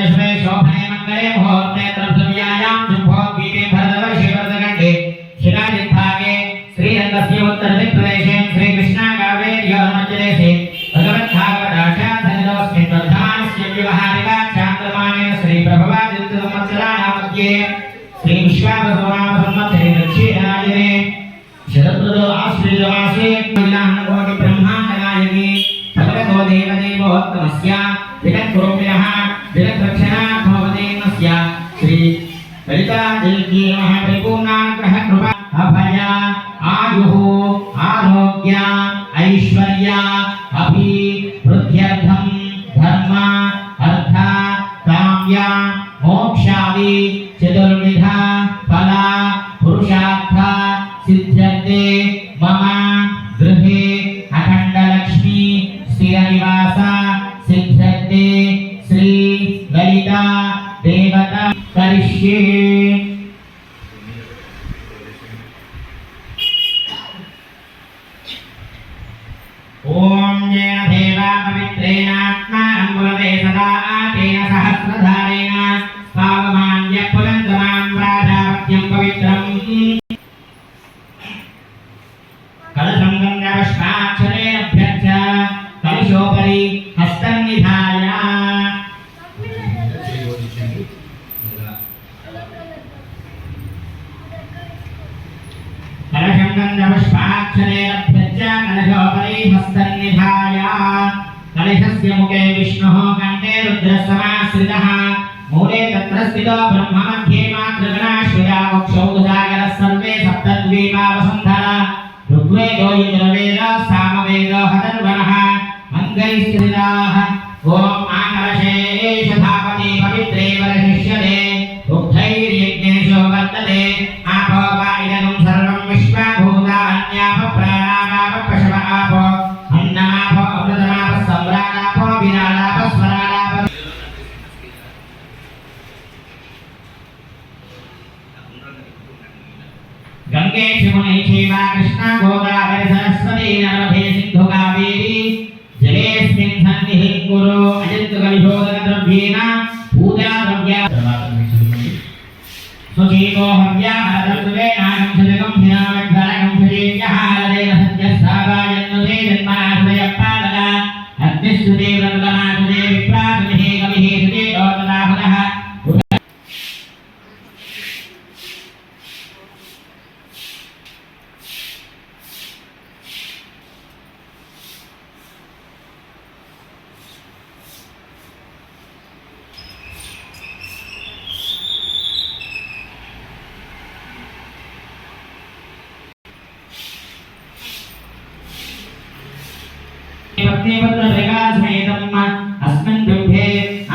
दशमे शोभने मंगले मुहूर्ते त्रयोदश्यायां शुभोद्गीते भरतवर्षे वर्धकण्ठे शिलाजिह्वागे श्रीरङ्गस्य उत्तरदिक्प्रदेशे श्रीकृष्णाकावेर्योर्मध्यदेशे भगवद्भागवताचार्यसन्निधोऽस्मिन् वर्धमानस्य व्यवहारिकाचान्द्रमानेन श्रीप्रभवादित्यसंवत्सराणामध्ये श्रीविश्वावसुनामसंवत्सरे दक्षिणायने शरदृतो आश्रितमासे विलाहनकोटि ब्रह्माण्डनायकी भगवतो देवदेवोत्तमस्य जगद्गुरुभ्यः जगद्रक्षणार्थमवतीर्णस्य श्री ललितादेवी महापरिपूर्णानुग्रह कृपा अभय आयुः आरोग्य ऐश्वर्य अभिवृद्ध्यर्थं धर्म अर्थ काम्य मोक्षादि चतुर्विध फल पुरुषार्थ सिद्ध्यर्थे मम गृहे अखण्डलक्ष्मी स्थिरनिवास सिद्ध्यर्थे श्री ललिता देवता करिष्ये। ओम येन देवा पवित्रेण आत्मानं कुलते सदा तेन सहस्रधारेण पावमान्य पुनन्दमां प्राजापत्यं पवित्रम् कलशं गन्धपुष्पाक्षरेण अभ्यर्च्य कलशोपरि हस्तं निधाय कलशं गन्धपुष्पाक्षरेण अभ्यर्च्य कलशोपरि हस्तं निधाय कलशस्य मुखे विष्णुः कण्ठे रुद्रसमाश्रितः मूले तत्र स्थितो ब्रह्म मध्ये मातृगणाश्रया मोक्षौ सागरः सर्वे सप्तद्वीपा वसुन्धरा ऋग्वेदो यजुर्वेदो सामवेदो हतर्वणः मङ्गैस्त्रिदाः ॐ आकलशेष धापति पवित्रे वरशिष्यते उक्थैर्यज्ञेषु वर्तते आपो वा इदं सर्वं विश्वभूतान्यापो प्राणापापो पशव आपो अन्नमापो अमृतमापो सम्राटापो विराटापो स्वराटापो गंगे यमुने चैव कृष्णा गोदावरी सरस्वती नर्मदे सिन्धु कावेरी जलेऽस्मिन् सन्निधिः कुरु अजितकलिशोदकद्रव्येण पूजा द्रव्या सुचीको हव्यामरतत्वेनायं सुजगं हिरामग्धरगं सुजेभ्यः हरदेन सत्यस्सावायन्नुते जन्मनाशयपादः अग्निस्तुते व्रतनाशुते विप्रातुते कविः सुते दोतदाहुनः अस्मिन् बिम्बे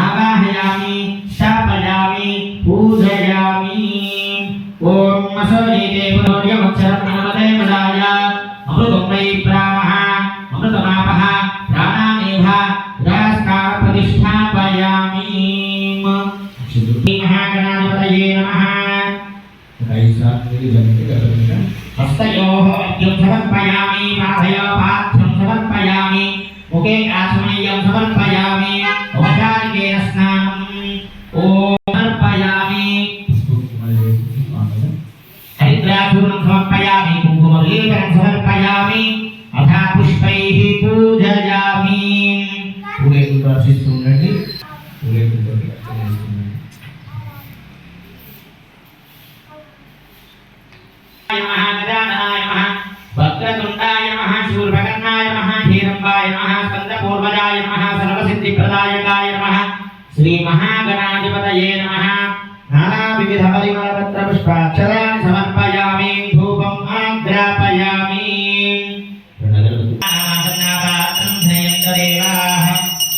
आवाहयामि स्थापयामि पूजयामि। ॐ असोनीते पुरोर्यमक्षरं नमते मदाय अमृतं वै प्राणः अमृतमापः प्राणानेव रास्कार प्रतिष्ठापयामि। महागणाधिपतये नमः। हस्तयोः अर्घ्यं समर्पयामि पादयोः पात्रं समर्पयामि मुखे आचमनीयं समर्पयामि औपचारिकेन स्नानम् ॐ समर्पयामि हरिद्राचूर्णं समर्पयामि कुङ्कुमलेपनं समर्पयामि अथा पुष्पैः पूजयामि। पूरेकुतो अर्चिस्तू ఉండండి पूरेकुतो महागजाननाय नमः वक्रतुण्डाय नमः शूर्पकर्णाय नमः हिरम्बाय नमः स्कन्दपूर्वजाय नमः सर्वसिद्धिप्रदायकाय नमः श्री महागणाधिपतये नमः। नानाविध परिमलपत्रपुष्पाक्षराणि समर्पयामि धूपम् आग्रापयामि।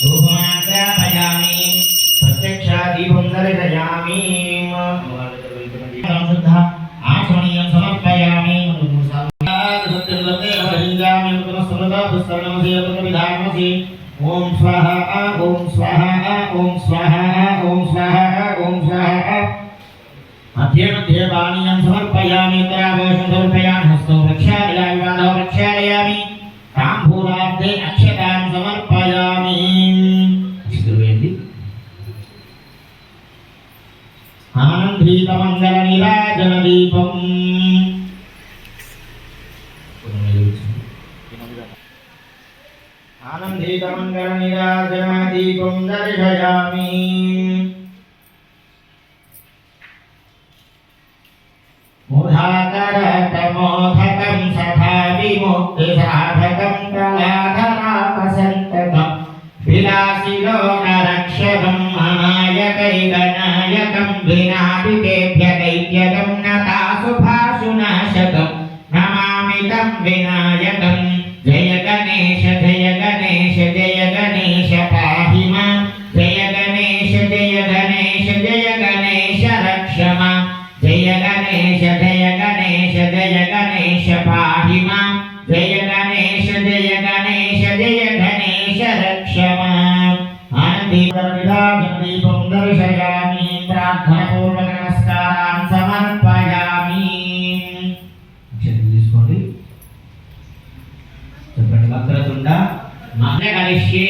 धूपमाग्रापयामि प्रत्यक्षादीपं दर्शयामि। आचमनीयं समर्पयामि ओम स्वाहा ओम स्वाहा ओम स्वाहा ओम स्वाहा ओम स्वाहा। मध्ये मध्ये पानीयं समर्पयामि उत्तराभूषं समर्पयामि हस्तौ प्रक्षालयामि पादौ प्रक्षालयामि ताम्बूलाब्धे अक्षतां समर्पयामि। ఆనందీతమంగళనిరాజనదీపం ఆనందీతమంగళనిరాజనదీపం దర్శయామి. ముధాకరతమోధకం సఖా విముక్తిసాధకం కళాధరాపసంతకం విలాసిలోకరక్షకం మహాయకైకనాయకం వినాపికేభ్యకైత్యకం నతాసుభాసునాశకం నమామి తం వినాయకం. జయ గణేశ జయ గణేశ జయ గణేశ పాహి మాం. జయ గణేశ జయ గణేశ జయ గణేశ రక్ష మాం. జయ గణేశ జయ గణేశ జయ గణేశ పాహి మాం. జయ గణేశ జయ గణేశ జయ గణేశ రక్ష మాం. ఆనందీపం దర్శయామి. ప్రార్థనపూర్వక నమస్కారాన్ సమర్పయామి. తీసుకోండి, చెప్పండి. వక్రతుండ మహ్యకరిష్యే.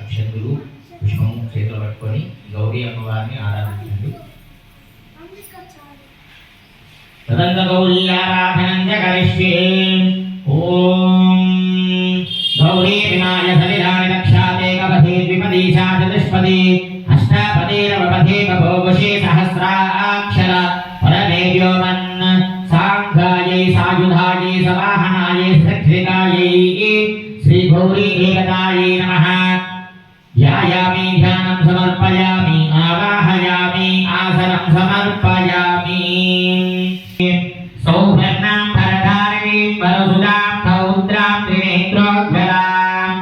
అక్షంతులు పుష్పము చేతిలో పట్టుకొని గౌరీ అమ్మవారిని ఆరాధించండి. తదంత గౌరీ ఆరాధనం చ కరిష్యే. ఓం గౌరీ విమాయ సవిధాని దక్షాతే కపథే ద్విపదీశా చతుష్పదీ అష్టాపదే నవపదే బభోవశే సహస్రాక్షర పరమే వ్యోమన్ సాంఘాయై సాయుధాయై సవాహనాయై సత్రికాయై శ్రీ గౌరీ దేవతాయై నమః. ధ్యాయామి ధ్యానం సమర్పయామి ఆవాహయామి ఆసనం సమర్పయామి. సౌవర్ణాం భరధారిణీం వరసుదాం పౌత్రాం త్రినేత్రోజ్వలాం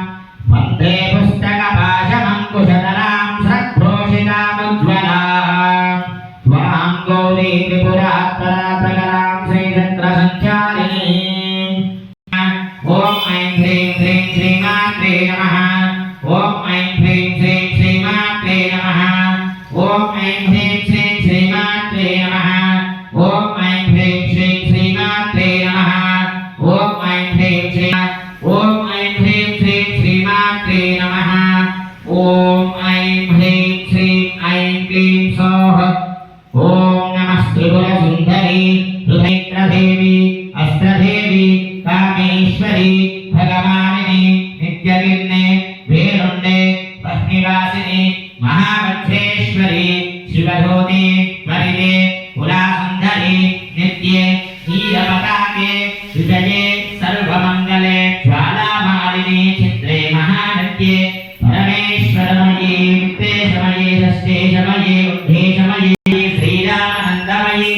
వందే పుస్తకపాశమంకుశధరాం సద్భూషితాముజ్వలాం త్వాం గౌరీ త్రిపురాత్పరాత్రకరాం శ్రీచక్రసంచారిణీం. ఓం ఐం హ్రీం హ్రీం శ్రీమాత్రే నమః. ఓం ఐం హ్రీం శ్రీం శ్రీమాత్రే నమః. ఓం ఐం హ్రీం శ్రీం శ్రీమాత్రే నమః. ఓం ఐం హ్రీం శ్రీం శ్రీమాత్రే నమః. ఓం ఐం హ్రీం శ్రీం ఓం ఐం హ్రీం శ్రీం శ్రీమాత్రే నమః. ఓం ఐం హ్రీం శ్రీం ఐం క్లీం సౌః. ఓం నమః త్రిపురసుందరీ హృదయదేవి అష్టదేవి కామేశ్వరి భగవానిని నిత్యగిన్నే వేరుండే భస్మివాసిని మహావజ్రేశ్వరి శివధోతి వరిదే కులాసుందరి నిత్యే నీలపతాకే విజయే సర్వమంగళే జ్వాలామాలిని చిత్రే మహానత్యే పరమేశ్వరమయీ విత్తేశమయీ షష్ఠేశమయీ ఉద్ధేశమయీ శ్రీరామనందమయీ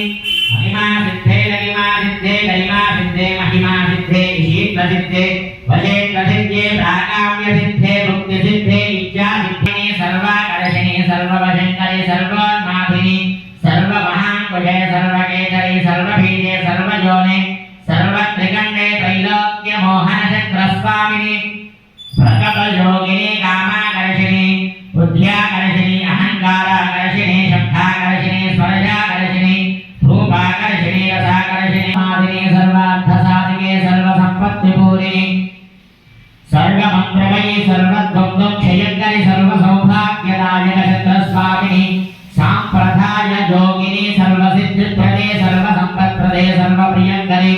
మహిమా సిద్ధే లగిమా సిద్ధే గరిమా సిద్ధే మహిమా సిద్ధే ఈశ్వ సిద్ధే వశేత్వ సిద్ధే ప్రాకామ్య సిద్ధే ముక్తి సిద్ధే ఇచ్ఛా సిద్ధే సర్వాకర్షిణి సర్వవశంకరి సర్వోన్మాధిని సర్వమహాంకుశే సర్వకేసరి సర్వబీజే సర్వయోనే సర్వత్రికండే త్రైలోక్య మోహన చక్రస్వామిని ప్రకటయోగిని కామాకర్షిణి బుద్ధ్యాకర్షిణి అహంకారాకర్షిణి శబ్దాకర్షిణి స్పర్శాకర్షిణి రూపాకర్షిణి రసాకర్షిణి మాదిని సర్వార్థసాధికే సర్వసంపత్తిపూరిణి సర్వమంత్రమయీ సర్వద్వంద్వం క్షయకరి సర్వసౌభాగ్యదాయక చక్రస్వామిని సాంప్రదాయ యోగిని సర్వసిద్ధిప్రదే సర్వసంపత్ప్రదే సర్వప్రియంకరి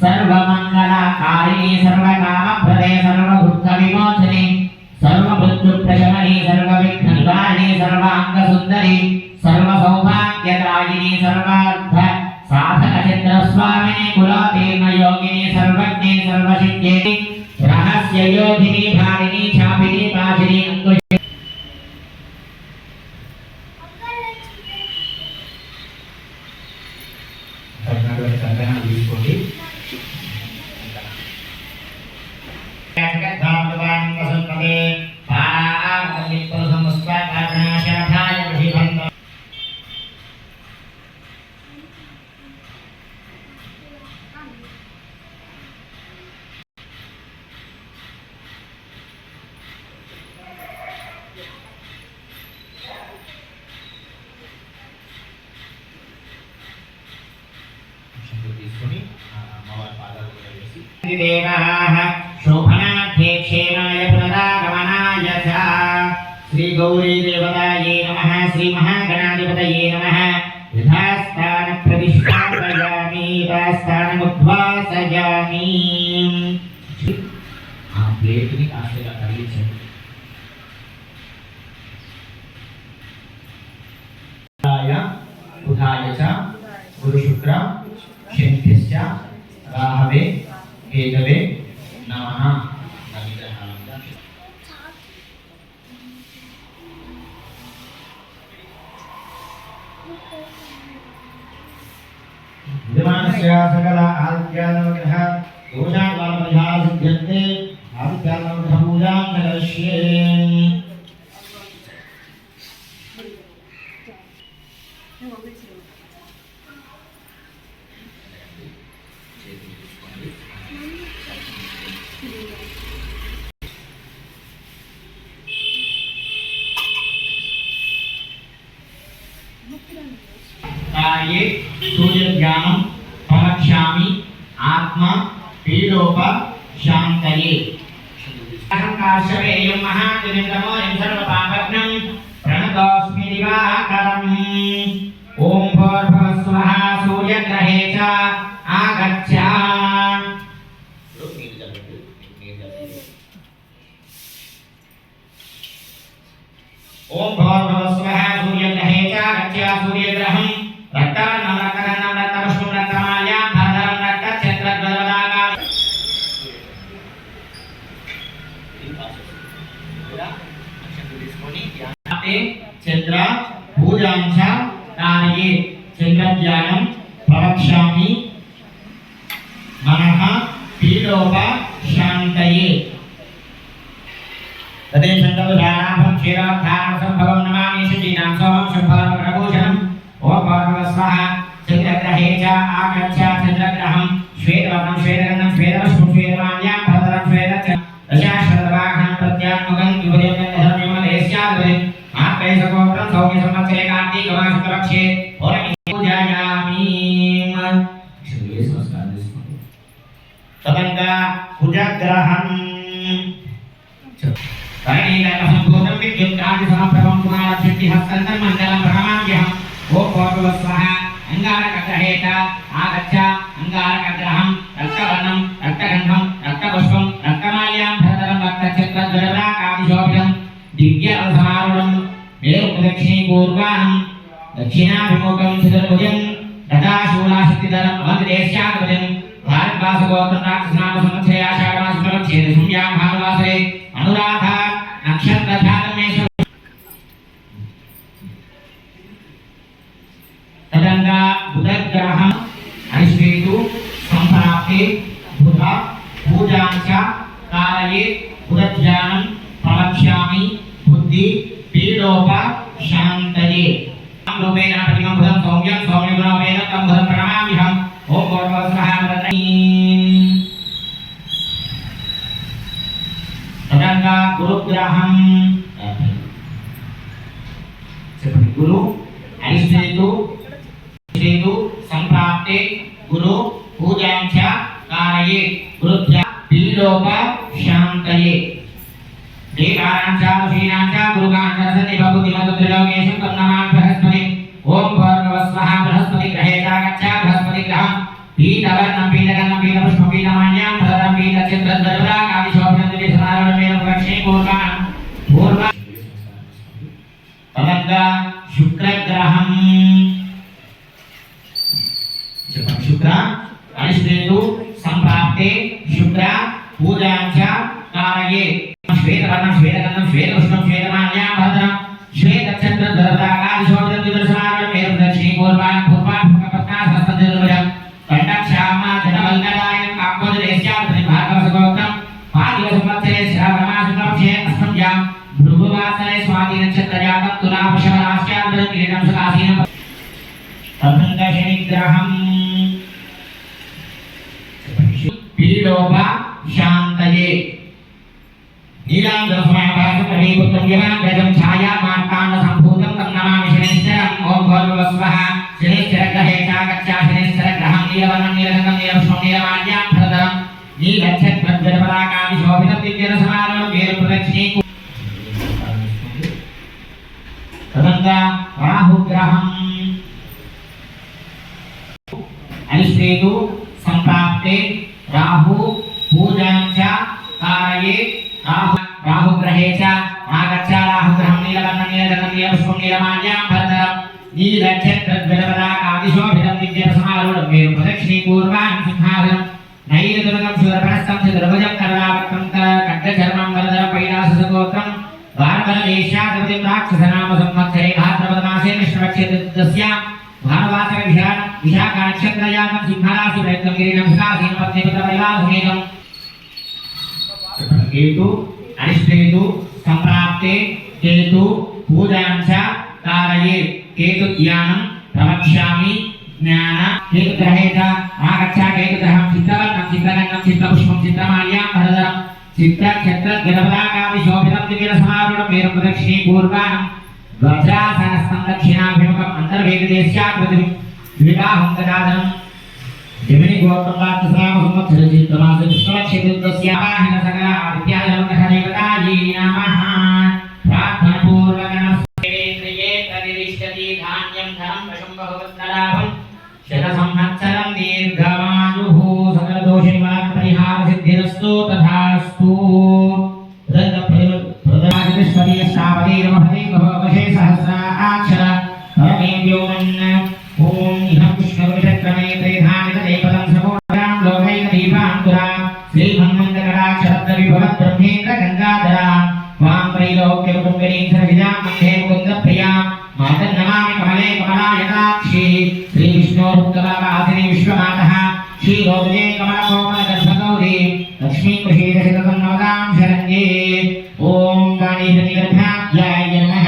సర్వమంగళకారిణి సర్వకామప్రదే సర్వదుఃఖ విమోచని సర్వమృత్యుప్రశమని సర్వవిఘ్న నివారిణి సర్వాంగసుందరి సర్వసౌభాగ్యదాయిని సర్వార్థ సాధక చంద్రస్వామిని కులాతీర్ణ యోగిని సర్వజ్ఞే సర్వసిద్ధే రహస్య యోధిని భారిణి చాపిని పాచిని అంకుశ కంకణాలు తీసుకోండి. सन्ति देवाः शोभनार्थे क्षेमाय पुनरागमनाय च श्री गौरी देवतायै नमः श्री महागणाधिपतये नमः यथास्थान प्रतिष्ठापयामि यथास्थानमुद्वासयामि ఆ ప్లేట్ని కాస్త కడిగించండి बुधाय च गुरुशुक्र शनिभ्यश्च राहवे केतवे नमः विद्यमानस्य सकल आदित्यानवग्रह दोषाकालपरिहारः सिद्ध्यन्ते आदित्यानवग्रह पूजां करिष्ये कार्ये सूर्य ध्यानं प्रवक्ष्यामि आत्मा पीडोप शान्तये काश्यपेयं महादिनतमो सर्वपापघ्नं प्रणतोऽस्मि दिवाकरम् ॐ भूर्भुवस्सुवः सूर्यग्रहे च आगच्छ ॐ भूर्भुवस्सुवः सूर्यग्रहे च आगच्छ सूर्यग्रहं रक्तवर्णं रक्तगन्धं रक्तपुष्पं रक्तमाल्यां धरधरं रक्तच्छत्रध्वजपताकां चंद्र पूजांच कार्ये चंद्रध्यानं प्रवक्ष्यामि मनः पीडोप शान्तये तदेशन्तुधाराभं क्षीरोद्धारसम्भवं नमामि शुचीनां सोमं शुभं प्रभूषणम् ॐ भूर्भुवस्सुवः चन्द्रग्रहे च आगच्छ चन्द्रग्रहं श्वेतवर्णं श्वेतगन्धं श्वेतपुष्पं श्वेतमाल्यां भरधरं श्वेतच्च दशाश्वतवाहनं प्रत्यात्मकं विभुजं गन्धर्वदेस्याद्वयम् आत्मैः सकोत्रं सौम्यसंवत्सरे कार्तीकमासुतपक्षे पूजयामि तदङ्गा कुजग्रहं करणीलकसम्पूर्णं विद्युत्कान्तिसमप्रभं कुमारशक्तिहस्तं मण्डलं प्रणमाम्यहम् ॐ भूर्भुवस्सुवः अंगारकग्रहे च आगच्छ अंगारकग्रहं रक्तवर्णं रक्तगन्धं रक्तपुष्पं रक्तमाल्यां भरधरं रक्तच्छत्रध्वजपताकाभिशोभितं दिव्यरथसमारूढं मेरुप्रदक्षिणीपूर्वाणं दक्षिणाभिमुखं चतुर्भुजं ददाशूलाशक्तिधरं अवन्देश्याद्वयं भारद्वासगोत्रं राक्षसनामसंवत्सरे आषाढमासपक्षे दशम्यां भानुवासरे अनुराधा नक्षत्रजातमेष तदंगा बुधग्रहं अनिष्टेतु संप्राप्ते बुध पूजांच कारये बुधध्यानं प्रवक्ष्यामि बुद्धि पीडोप शान्तये रूपेण प्रतिमं बुधं सौम्यं सौम्यगुणोपेन तं बुधं प्रणमाम्यहम् ॐ भूर्भुवस्सुवः तदंगा गुरुग्रहं गुरु अनिष्टेतु संप्राप्ते गुरु पूजांच कारये गुरुभ्यः पीडोप शान्तये देवानांच ऋषीणांच गुरुगांच सन्निभवतिमतुत्रिलोकेषु तं नमामि बृहस्पतिम् ॐ भूर्भुवस्सुवः बृहस्पतिग्रहे चागच्छ बृहस्पतिग्रहं पीतवर्णं पीतगन्धं पीतपुष्पं पीतमाल्यां भरधरं पीतच्छत्रध्वजपताकाभिशोभितं दिव्यसमारूढमेव प्रदक्षिणीपूर्वाणं पूर्व तदङ्गा शुक्रग्रहं शुक्र अनिष्टेतु संप्राप्ते शुक्र पूजांच कारये श्वेतवर्णं श्वेतगन्धं श्वेतपुष्पं श्वेतमाल्यां भरधरं श्वेतच्छत्रध्वजपताकाभिशोभितं दिव्यसमारूढमेव प्रदक्षिणीपूर्वाणं पूर्वाभुकपत्नासहस्रध्वजं कण्ठक्षामा जटवल्लभायं काम्बोजदेस्याद्वयं भार्गवसगोत्रं पादिवसंवत्सरे श्रावणमासपक्षे अष्टम्यां भृगुवासरे स्वातिनक्षत्रजातं तुलावृषभराश्याद्वयं किरीटं सदासीनं तदङ्गशनिग्रहं पीडोप शान्तये नीलांजनसमयभासकवीपुत्रं यमाग्रजं छायामार्ताण्डसम्भूतं तं नमामि शनैश्चरम् ॐ भूर्भुवस्सुवः शनैश्चरग्रहे चागच्छ शनैश्चरग्रहं नीलवर्णं नीलगन्धं नीलपुष्पं नीलमाल्यां भरधरं నీలక్షత్రజనపదాకాదిశోభితం దివ్యరసమాలను మేరు ప్రదక్షిణీ తదంగా రాహుగ్రహం అరిష్టేతు సంప్రాప్తే రాహు పూజాం చ कारये राहुग्रहे च आगच्छ राहुग्रहं नीलवर्णं नीलगन्धं नीलपुष्पं नीलमाल्यां भरधरं नीलक्षत्रद्विरपदाकादिशोभितं दिव्यरसमारूढं मेरुं प्रदक्षिणी पूर्वां सिंहासनं नैरदुर्गं शूरपणस्थं चतुर्भुजं करलावक्त्रं खड्गचर्मं वरदरं पैडाससगोत्रं भारतदेशाधिपतिं राक्षसनाम संवत्सरे भाद्रपदमासे कृष्णपक्षे चतुर्दश्यां भानुवासर विशाखानक्षत्रजातं सिंहराशि प्रयुक्तं गिरिणं सुखासीनं पत्नीपुत्रपरिवारसमेतं केतु अरिष्टेतु संप्राप्ते केतु पूजां च कारये केतु ध्यानं प्रवक्ष्यामि ज्ञान केतु ग्रहे च आगच्छ केतु ग्रहं चित्रवर्णं चित्रगन्धं चित्रपुष्पं चित्रमाल्यां भरधरं चित्रक्षत्रगणपदाकादिशोभितं दिव्यरसमारूढं मेरुं प्रदक्षिणी पूर्वां वज्रासनस्थं दक्षिणाभिमुखम् अन्तर्वेददेशात् प्रतिविदाहं गदाधरं जमिनी गोत्रपात्रसाम संवत्सरचित्रमास कृष्णपक्षेतुर्दश्यावाहिन सकल आदित्यादिलोकदेवतायै नमः प्रार्थनापूर्वकनमस्तेन्द्रिये तदिरिष्टति धान्यं धनं वशं बहुवत्तलाभं शतसंवत्सरं दीर्घमायुः सकलदोषनिवारणपरिहारसिद्धिरस्तु तथास्तु प्रददादिष्पदीयस्तावतीर्महति भववशे सहस्राक्षर परमेव्योमन् ओम इहं कृष्णविषक्रमे त्रिधानितदेपदं समूढां लोकैकदीपान्तुरा श्रीमन्मन्दकटाक्षरद्विभवद्ब्रह्मेन्द्र गङ्गाधरा वां त्रैलोक्यकुटुम्बिनीं सर्वविदां मध्ये मुकुन्दप्रियां मातर्नमामि कमले कमलायताक्षी श्रीविष्णोरुत्तमवासिनी विश्वमातः श्रीरोदये कमलकोमलगर्भगौरी लक्ष्मीं प्रसीदशततं नवदां शरण्ये ॐ वाणीजनिगर्भाध्याय नमः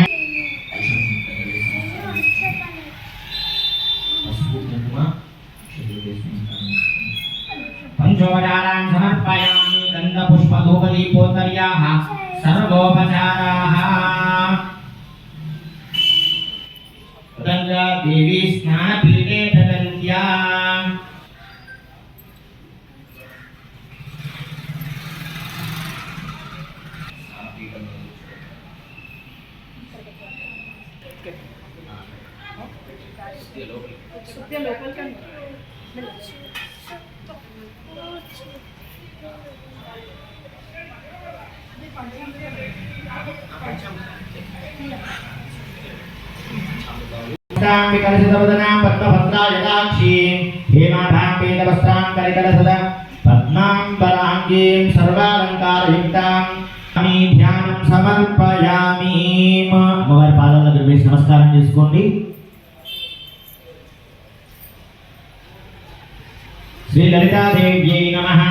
पंचोपचारां समर्पयामि गन्धपुष्पधूपदीपोत्तर्याः सर्वोपचाराः गंगा देवी स्नानपीठे प्रदन्त्या लोकल का विकलसदवदनां पद्मभद्रायदाक्षी हेमाभापीतवस्त्रां कलिकलसदा पद्माम्बराङ्गीं सर्वालङ्कारयुक्तां ध्यानं समर्पयामि అమ్మవారి పాదాల దగ్గర వేసి నమస్కారం చేసుకోండి. श्री ललितादेव्यै नमः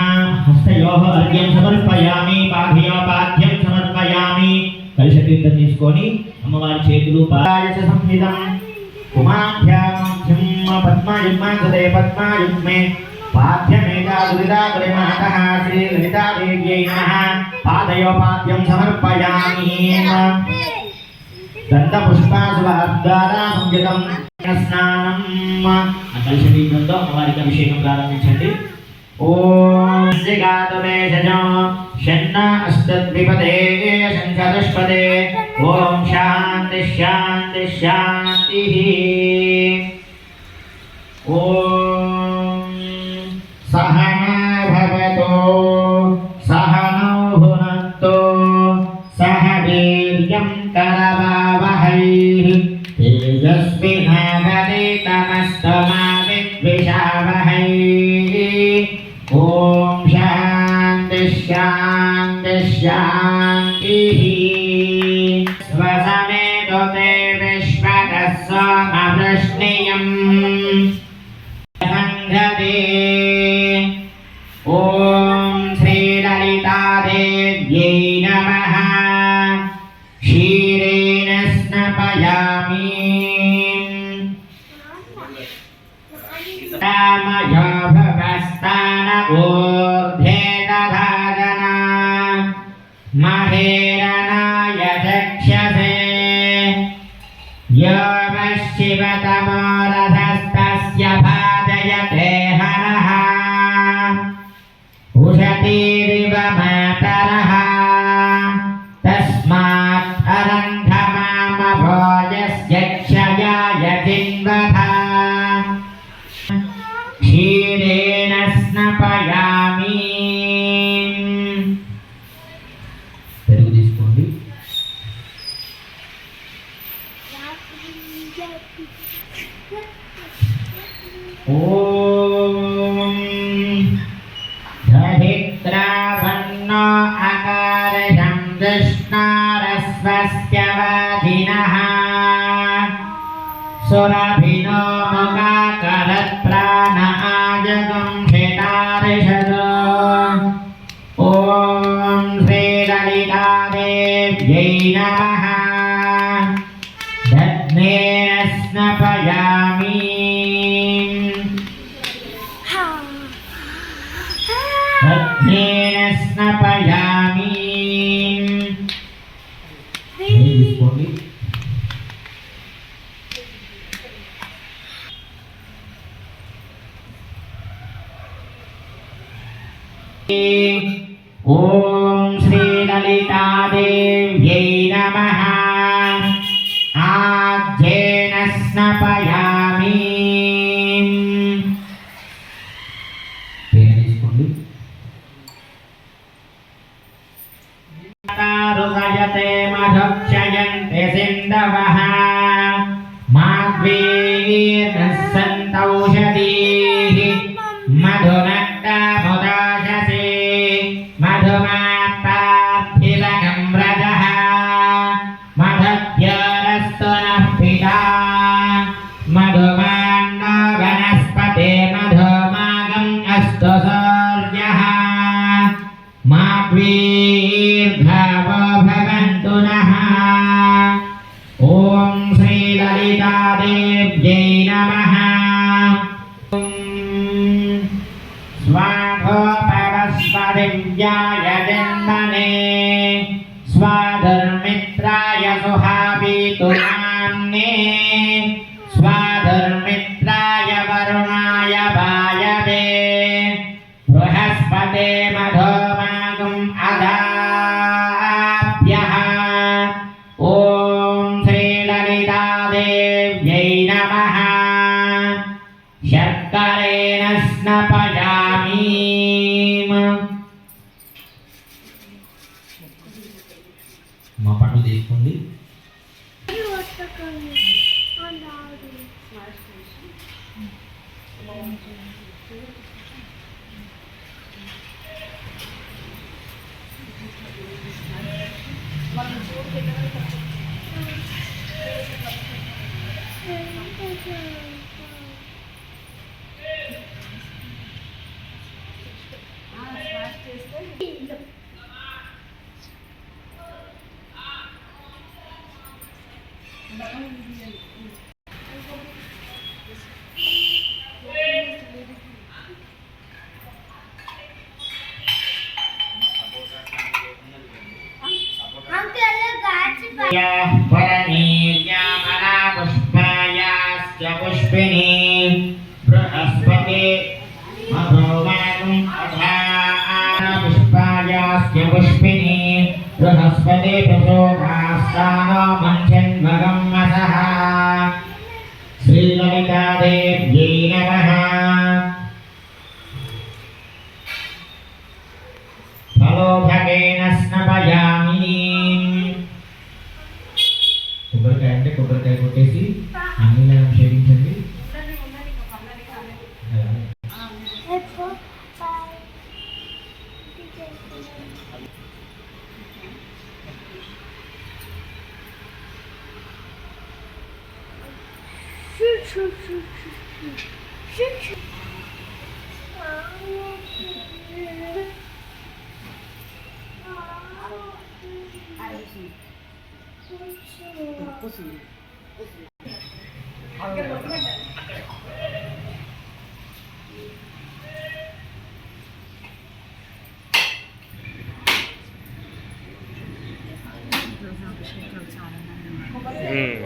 हस्तयोः अर्घ्यं समर्पयामि पाठयोपाद्यं समर्पयामि कलशतीर्थं తీసుకొని అమ్మవారి చేతులు పాదాయ సంహితం కుమాభ్యామం పద్మయుగ్మే పద్మయుగ్మే పాఠ్యమేకా దురిదాగ్రమాతః శ్రీ లలితాదేవ్यै నమः పాదయోపాద్యం సమర్పయామి దండపుష్పాసువాద్వారా సంయుతం స్నానం కలశదీపంతో అమ్మవారికి అభిషేకం ప్రారంభించండి. ఓం శ్రీగాతవేషజో షण्ण अष्टद्विपदे शङ्करष्पदे ओम शांति शांति शांति ओम सहना भवतो सहनौ भुनक्तो सह वीर्यं करवावहै तेजस्विनावधीतमस्तु मा विद्विषावहै ओम शांति शांति शांति स्वसमेतो ते विश्वतः सोमवृष्णियम् संघते ओम श्री ललितादेव्यै नमः क्षीरेण स्नपयामि रामयो भवस्तान ऊर्ध्वे दधाजना महेरणाय चक्षसे यो वश्चिवतमोरथस्तस्य भाजयते हनः उषत तथा क्षीरेण स्नपयामि పెరుగు తీసుకోండి. ఓం దహిత్రావన్నో అకారశం దృష్ణారస్వస్య వాజినః సురభినో ముఖాకరత్ప్రాణ ఆజగం క్షితారిషదో ఓం శ్రీలలితాదేవ్యై నమః దగ్నేన స్నపయామి దగ్నేన స్నపయామి తీసుకోండి. ఓం శ్రీలలితాదేవ్యై నమః ఆజ్యేన స్నపయామి తేనె తీసుకోండి. రుదయతే మధుక్షయంతి సింధవః మాధ్వీర్నః సంతౌషధీః మధునక్తముదాశసే మధుమాత్తార్థిలకం వ్రజః మధుద్యోరస్తు నః పితా మధుమాన్నో వనస్పతే మధుమాగం అస్తు సూర్యః మాధ్వీర్ఘావో భవంతు నః ఓం శ్రీలలితాదేవ్యై నమః స్వాధోపరస్వదివ్యాయ జన్మనే స్వాధుర్మిత్రాయ సుహావీతునామ్నే స్వాధుర్మిత్రాయ వరుణాయ వాయవే బృహస్పతే మధోమాగం అదాభ్యః ఓం శ్రీలలితాదేవ్యై నమః శర్కరేణ స్నపయామి మా పండు తీసుకోండి. వరనీర్యామలా పుష్పాయాస్య పుష్పిణీ బృహస్పతి మధుమాగం అధాన పుష్పాయాస్య పుష్పిణీ బృహస్పతి ప్రసోదాస్తానో మంచన్వగం వసః శ్రీలలితాదేవ్యై నమః ఫలోభగేన స్నపయామి కొబ్బరికాయ అంటే కొబ్బరికాయ కొట్టేసి అన్ని క్షేమించండి. Hmm.